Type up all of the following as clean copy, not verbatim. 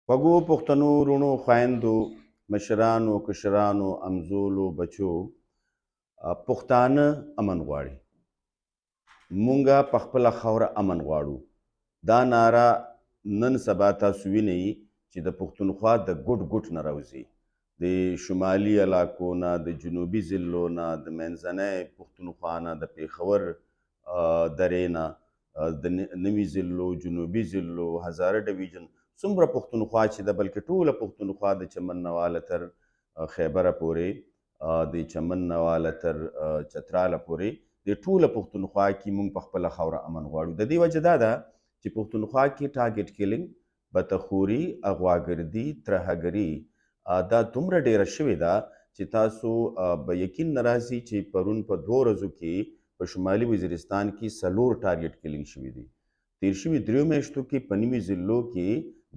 خوږو پښتنو وروڼو خویندو مشرانو کشرانو امزولو بچو پښتانه امن غواړي. مونږه په خپله خاوره امن غواړو. دا ناره نن سبا تاسو وینئ چې د پښتونخوا د ګوټ ګوټ نه راوځي، د شمالي علاقو نه، د جنوبي ضلعو نه، د منځنۍ پښتونخوا نه، د پېښور درې نه، د نوي ضلعو، جنوبي ضلعو، هزاره ډویژن، څومره پښتونخوا چې ده، بلکې ټوله پښتونخوا د چمن نه واله تر خیبره پورې، د چمن نه واله تر چتراله پورې، د ټوله پښتونخوا کې موږ په خپله خاوره امن غواړو. د دې وجه دا ده چې پښتونخوا کې ټارګټ کیلینګ، بتخوري، اغواګردي، ترهګري دا دومره ډیره شوې ده چې تاسو به یقین نه راسي چې پرون په 2 ورځو کې په شمالي وزیرستان کې 4 ټارګټ کیلینګ شوي دي. تیر شوي 3 میاشتو کې په نیمې ضلعو کې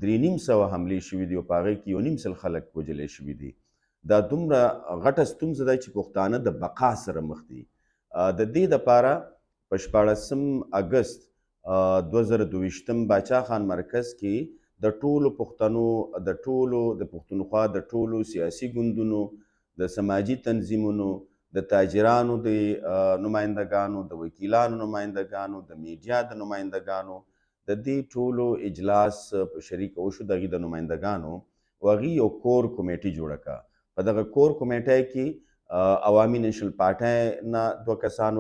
3,500 حملې شوي دي او په هغې کې 1,500 خلک وژلی شوي دي. دا دومره غټه ستونزه ده چې پښتانه د بقا سره مخ دي. د دې دپاره په 14 اګست 2022 باچا خان مرکز کې د ټولو پښتنو، د ټولو د پښتونخوا د ټولو سیاسي ګوندونو، د سماجي تنظیمونو، د تاجرانو د نمایندګانو، د وکیلانو نمایندګانو، د میډیا د نمایندګانو د دې ټولو اجلاس په شریکه وشو. د هغې د نمایندګانو او هغې یو کور کمیټې جوړه کړه. په دغه کور کمیټۍ کې عوامي نیشنل پارټۍ نه 2 کسان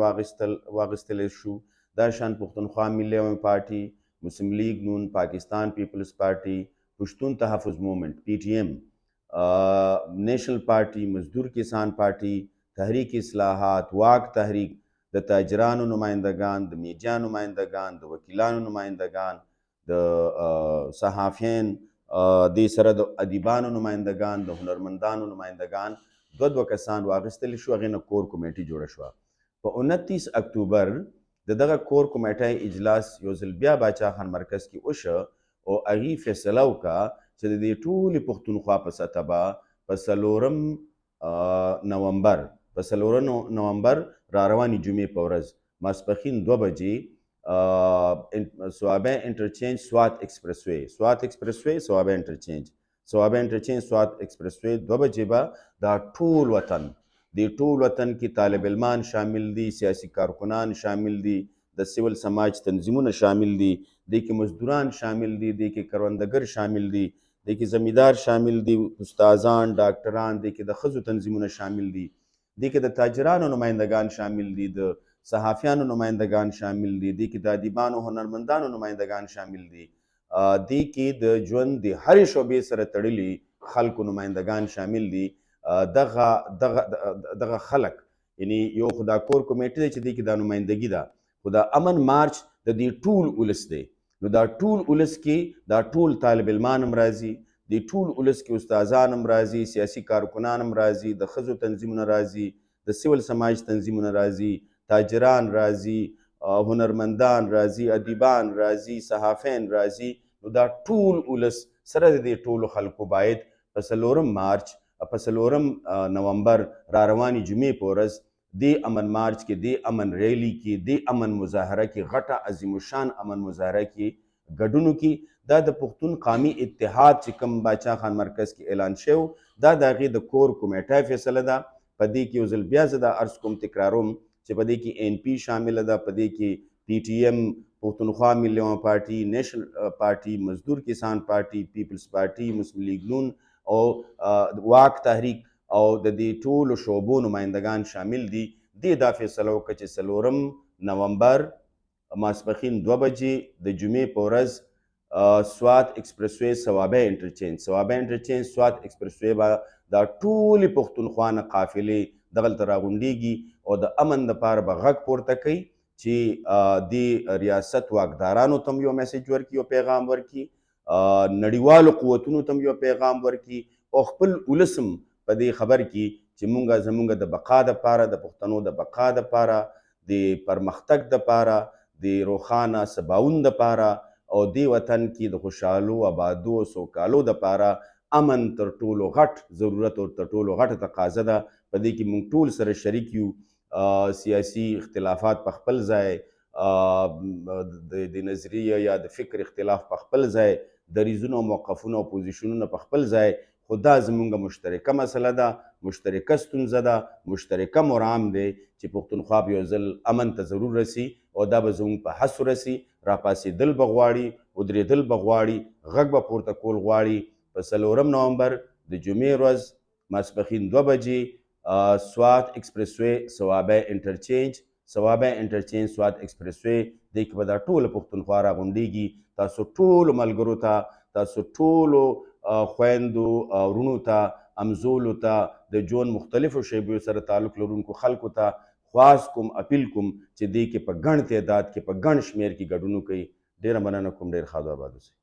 واغستلی شو، دا شان پښتونخوا ملي عوامي پارټي، مسلم لیگ نون، پاکستان پیپلز پارټي، پښتون تحفظ موومنٹ PTM، نیشنل پارټي، مزدور کسان پارټي، تحریک اصلاحات، واک تحریک، د تاجرانو نمایندگان، د میډیا نمایندگان، د وکیلانو نمایندگان، د صحافین، دې سره د ادیبانو نمایندگان، د هنرمندانو نمایندگان 2 کسان واغستلی شو. هغې نه کور کمیټې جوړه شوه. په 29 اکتوبر د دغه کور کمیټۍ اجلاس یو ځل بیا باچا خان مرکز کې وشه او هغې فیصله وکړه چې د دې ټولې پښتونخوا په سطحه به په 4 نومبر را روانې جمعې په ورځ ماسپښین 2 بجې صوابۍ انټرچینج سوات ایکسپریس وی صوابۍ انټرچینج سوات ایکسپریس وی 2 بجې به دا ټول وطن، د ټول وطن کې طالب علمان شامل دي، سیاسي کارکنان شامل دي، د سیول سماج تنظیمونه شامل دي، دې کې مزدوران شامل دي، دې کې کروندګر شامل دي، دې کې زمیندار شامل دي، استادان، ډاکټران، دې کې د ښځو تنظیمونه شامل دي، دې کې د تاجرانو نمایندگان شامل دي، د صحافیانو نمایندگان شامل دي، دې کې د ادیبانو هنرمندانو نمایندگان شامل دي، دې کې د ژوند د هرې شعبې سره تړلي خلکو نمایندگان شامل دي. دغه خلک یعنی یو خو دا کور کمیټې دی چې دې کې دا نمایندګي ده، خو دا امن مارچ د دې ټول ولس دی. نو دا ټول ولس کې دا ټول طالب علمان هم راځي، د ټول ولس کې استادان هم راځي، سیاسي کارکنان هم راځي، د ښځو تنظیمونه راځي، د سیول سماج تنظیمونه راځي، تاجران راځي، هنرمندان راځي، ادیبان راځي، صحافین راځي. نو دا ټول ولس سره د دې ټولو خلکو باید په 4 مارچ په 4 نومبر را روانې جمعې په ورځ دې امن مارچ کې، دې امن ریلی کې، دې امن مظاهره کې، غټه عظیم الشان امن مظاهره کې ګډون وکړي. دا د پښتون قومي اتحاد چې کوم باچا خان مرکز کې اعلان شوی، دا د هغې د کور کمیټۍ فیصله ده. په دې کې یو ځل بیا زه دا عرض کوم، تکراروم چې په دې کې NP شامله ده، په دې کې PTM، پښتونخوا ملي عوامي پارټي، نیشنل پارټي، مزدور کسان پارټي، پیپلز پارټي، مسلم لیگ نون او واک تحریک او د دې ټولو شعبو نمایندگان شامل دي. دې دا فیصله وکړه چې 4 نومبر ماسپښین 2 بجې د جمعې په ورځ سوات ایکسپریس وی صوابۍ انټرچینج سوات ایکسپریس وی به دا ټولې پښتونخوا نه قافلې دغلته راغونډېږي او د امن دپاره به غږ پورته کوي چې دې ریاست واکدارانو ته هم یو میسج ورکړي، یو پیغام ورکړي، نړیوالو قوتونو ته هم یو پیغام ورکړي او خپل ولس هم په دې خبر کړي چې زموږ د بقا دپاره، د پښتنو د بقا دپاره، د پرمختګ دپاره، د روښانه سباوون دپاره او دې وطن کې د خوشحالو، آبادو او سوکالو دپاره امن تر ټولو غټ ضرورت او تر ټولو غټه تقاضا ده. په دې کې موږ ټول سره شریک یو. سیاسي اختلافات په خپل ځای، د نظریه یا د فکر اختلاف په خپل ځای، دریځونه او موقفونه او پوزیشنونه په خپل ځای، خو دا زموږ مشترکه مسله ده، مشترکه ستونزه ده، مشترکه مرام دی چې پښتونخوا به یو ځل امن ته ضرور رسي او دا به زموږ په هڅو رسي. راپاڅېدل به غواړي، ودرېدل به غواړي، غږ به پورته کول غواړي. په 4 نومبر د جمعې ورځ ماسپښین 2 بجې سوات ایکسپریس وی صوابی انټرچینج سوات ایکسپریس وی دی کې به دا ټوله پښتونخوا راغونډېږي. تاسو ټولو ملګرو ته، تاسو ټولو خویندو وروڼو ته، همزولو ته، د ژوند مختلفو شیبو سره تعلق لرونکو خلکو ته خواست کوم، اپیل کوم چې دې کې په ګڼ تعداد کې، په ګڼ شمیر کې ګډون وکړئ. ډېره مننه کوم، ډېر ښاد او آباد اوسئ.